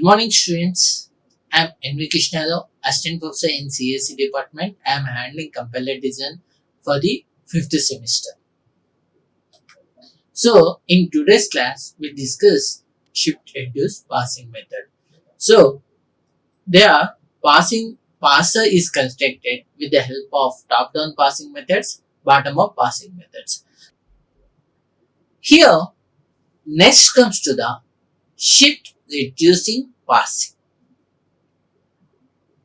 morning, students. I'm Krishna Rao, Assistant Professor in CSE Department. I'm handling compiler design for the 5th semester. So, in today's class, we discuss shift-reduce parsing method. So, there, parser is constructed with the help of top-down parsing methods, bottom-up parsing methods. Here, next comes to the shift-reducing parsing.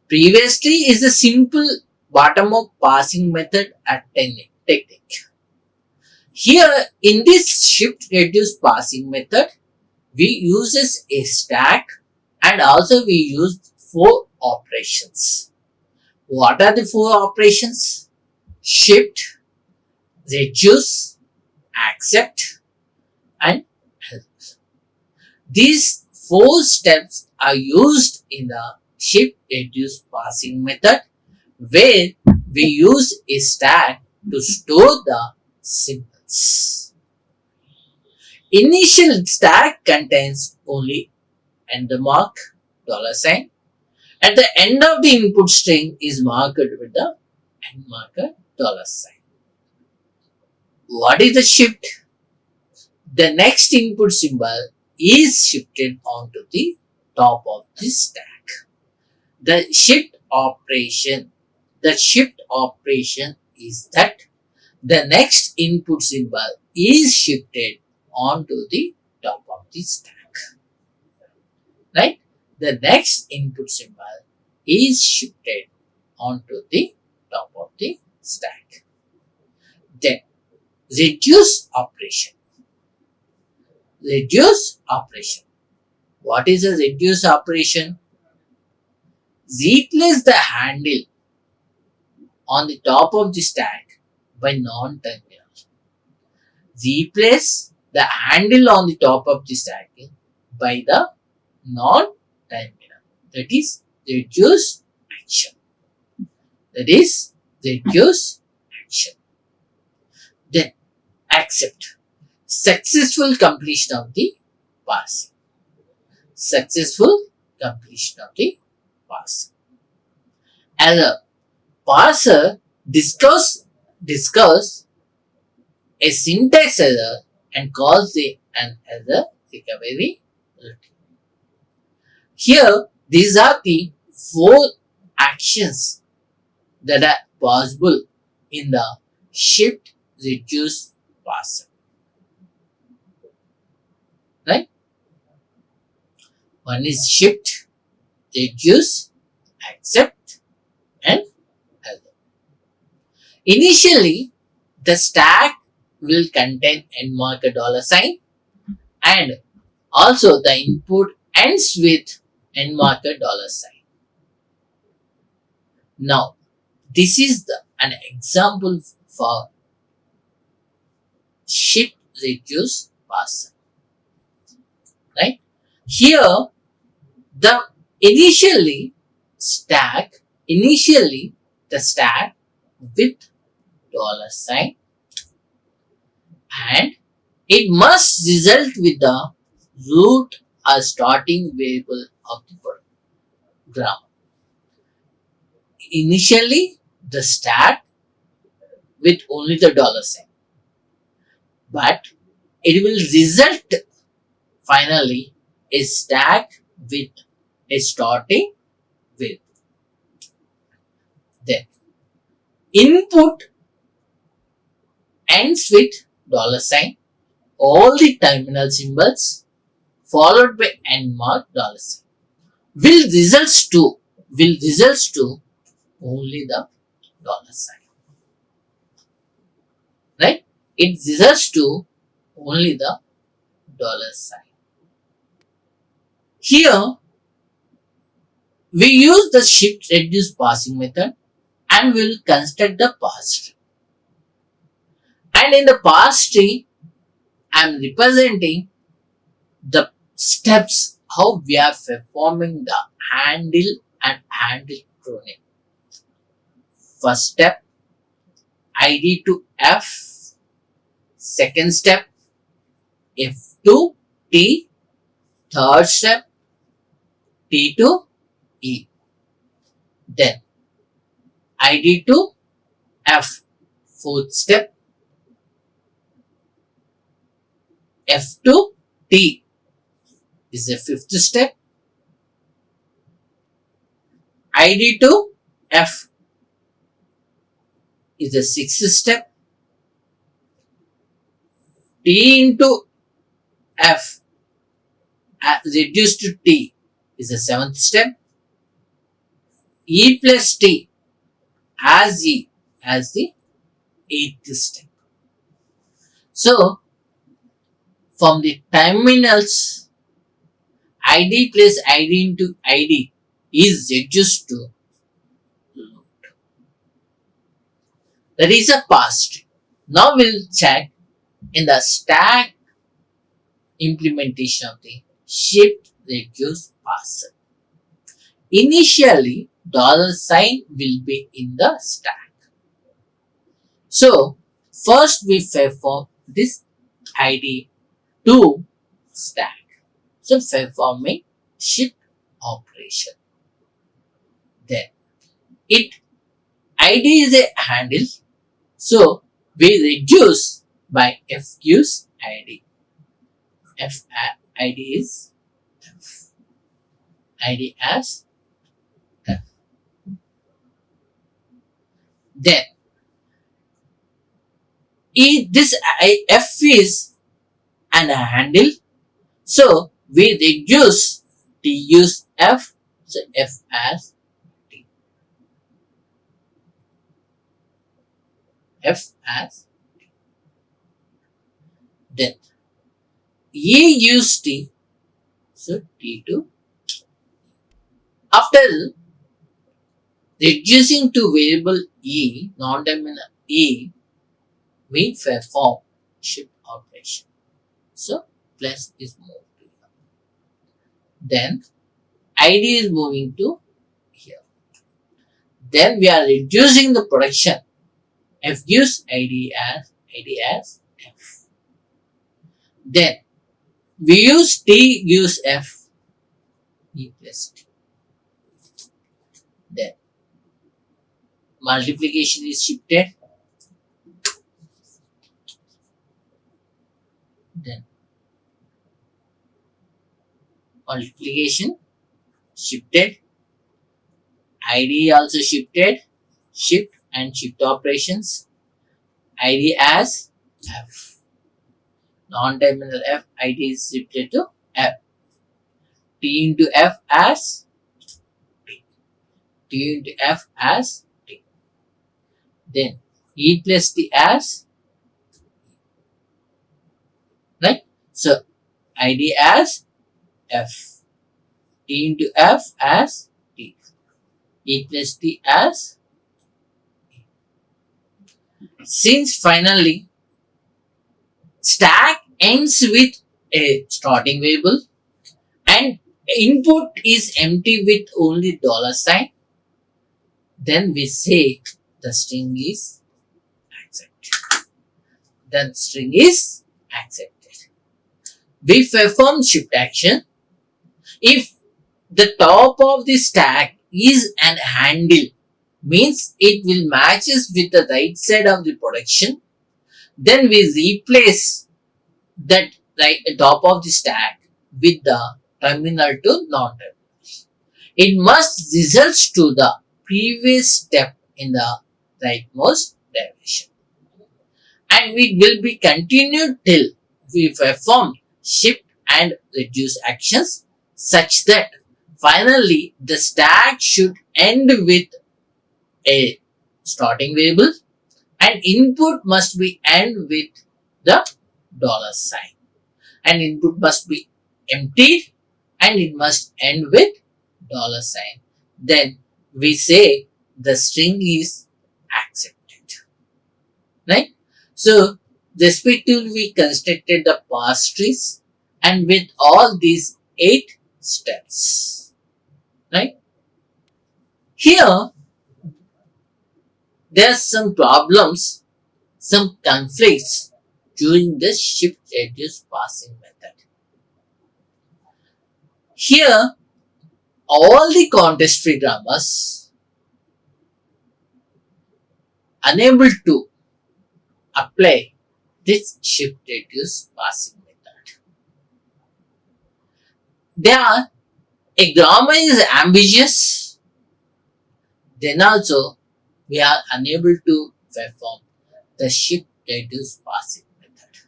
Previously is a simple bottom-up parsing method at technique. Here in this shift-reduce parsing method, we uses a stack and also we use 4 operations. What are the 4 operations? Shift, reduce, accept and help. These 4 steps are used in the shift-reduce parsing method where we use a stack to store the symbols. Initial stack contains only $mark, $sign. At the end of the input string is marked with the end marker $sign. What is the shift? The next input symbol is shifted onto the top of the stack. The shift operation is that the next input symbol is shifted onto the top of the stack. Right? The next input symbol is shifted onto the top of the stack. Then reduce operation. Reduce operation. What is a reduce operation? Replace the handle on the top of the stack by non-terminal. Replace the handle on the top of the stack by the non-terminal. That is reduce action. Then accept. Successful completion of the parsing. As a parser discuss a syntax error and calls an error recovery routine. Here, these are the 4 actions that are possible in the shift reduce parser. Right? One is shift, reduce, accept and other. Initially, the stack will contain end marker $sign and also the input ends with end marker $sign. Now, this is an example for shift reduce parser. Right? Here, the stack with $sign and it must result with the root or starting variable of the program. Initially, the stack with only the $sign, but it will result finally a stack with a starting variable. Then input ends with $sign, all the terminal symbols followed by end mark $sign will results to only the $sign. Right? It results to only the $sign. Here, we use the shift reduce parsing method and we will construct the parse tree. And in the parse tree, I am representing the steps how we are performing the handle and handle pruning. First step, ID to F. Second step, F to T. Third step, T to E. Then ID to F, fourth step. F to T is the fifth step. ID to F is the sixth step. T into F reduced to T is the seventh step. E plus T as E as the eighth step. So from the terminals, ID plus ID into ID is reduced to load. That is a pass tree. Now we'll check in the stack implementation of the shift reduce parser. Initially, $sign will be in the stack. So first we perform this ID to stack. So performing shift operation. Then it ID is a handle. So we reduce by FQ's ID. F ID is F. ID as F. Then this F is an handle. So we reduce T use F. So F as T. F as T. Then E use T. So T to. After reducing to variable E, non-terminal E, we perform shift operation. So plus is moved to here. Then ID is moving to here. Then we are reducing the production. F gives ID as F. Then we use T gives F. E plus T. Then multiplication is shifted. Then multiplication shifted. ID also shifted. Shift and shift operations. ID as F. Non-terminal F. ID is shifted to F. T into F as T. T into F as T. Then E plus T as, right? So ID as F. T into F as T. E plus T as E. Since finally stack ends with a starting variable and input is empty with only $sign, then we say the string is accepted. Then string is accepted. We perform shift action. If the top of the stack is an handle, means it will matches with the right side of the production, then we replace that right top of the stack with the terminal to non-terminal. It must result to the previous step in the rightmost direction. And we will be continued till we perform shift and reduce actions such that finally the stack should end with a starting variable and input must be end with the $sign. And input must be emptied and it must end with $sign. Then we say the string is accepted. Right? So respectively we constructed the parse trees and with all these 8 steps. Right? Here there are some problems, some conflicts during the shift reduce parsing method. Here all the context free grammars unable to apply this shift reduce parsing method. There, a grammar is ambiguous, then also we are unable to perform the shift reduce parsing method.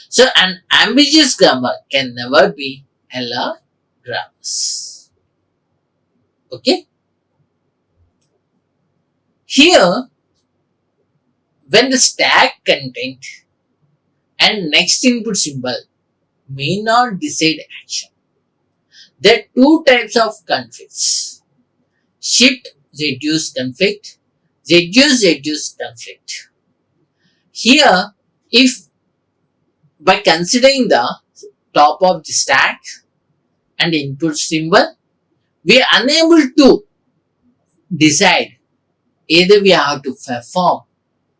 So an ambiguous grammar can never be LR grammars. Okay? Here, when the stack content and next input symbol may not decide action, there are two types of conflicts. Shift reduce conflict, reduce conflict. Here, if by considering the top of the stack and input symbol, we are unable to decide either we have to perform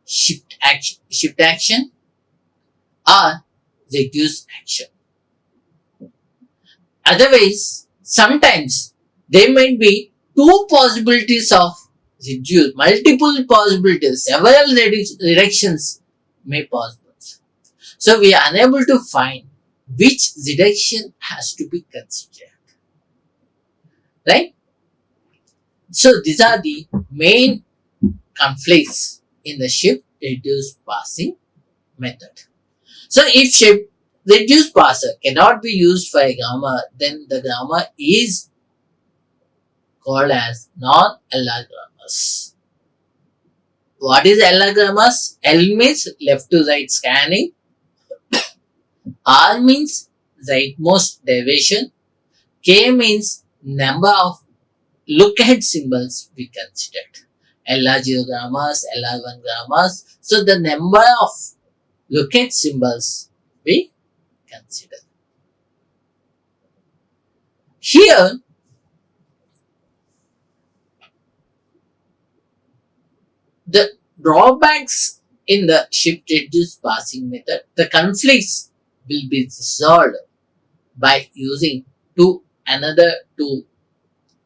shift action or reduce action. Otherwise, sometimes there might be two possibilities of reduce, multiple possibilities, several directions may possible. So we are unable to find which reduction has to be considered. Right? So these are the main conflicts in the shift reduce parsing method. So if shift reduce parser cannot be used for a grammar, then the grammar is called as non-LR grammars. What is LR grammars? L means left to right scanning. R means rightmost derivation. K means number of look ahead symbols we considered. LR0 grammars, LR1 grammars. So the number of look ahead symbols we consider. Here, the drawbacks in the shift reduce parsing method, the conflicts will be resolved by using another two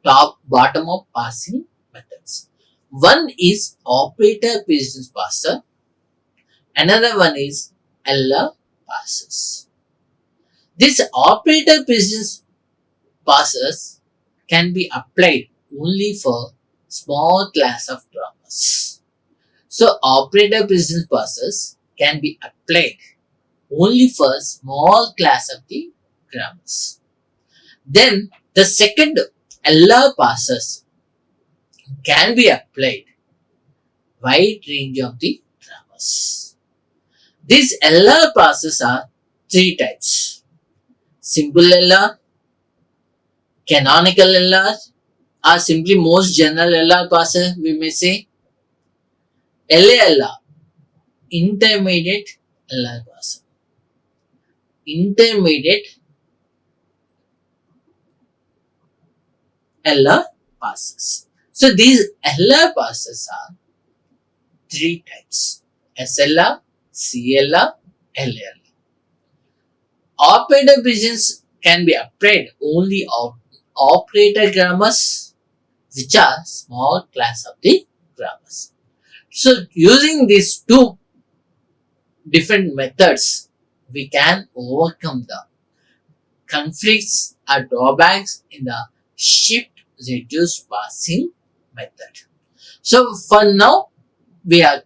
top bottom up parsing methods. One is operator precedence parser, another one is LR parsers. This operator precedence parsers can be applied only for small class of grammars. So operator precedence parsers can be applied only for small class of the grammars. Then the second LR parsers can be applied wide range of the grammars. These LR parsers are three types: simple LR, canonical LR, or simply most general LR parser we may say, LALR, intermediate LR parser. Intermediate LR parsers. So these LR parsers are three types: SLR, CLR, LALR. Operator precedence can be applied only of operator grammars, which are small class of the grammars. So using these two different methods, we can overcome the conflicts or drawbacks in the shift reduce parsing method. So for now, we are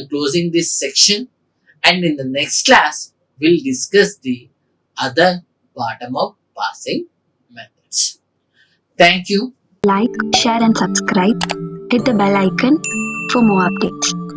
closing this section, and in the next class, we'll discuss the other bottom-up parsing methods. Thank you. Like, share and subscribe. Hit the bell icon for more updates.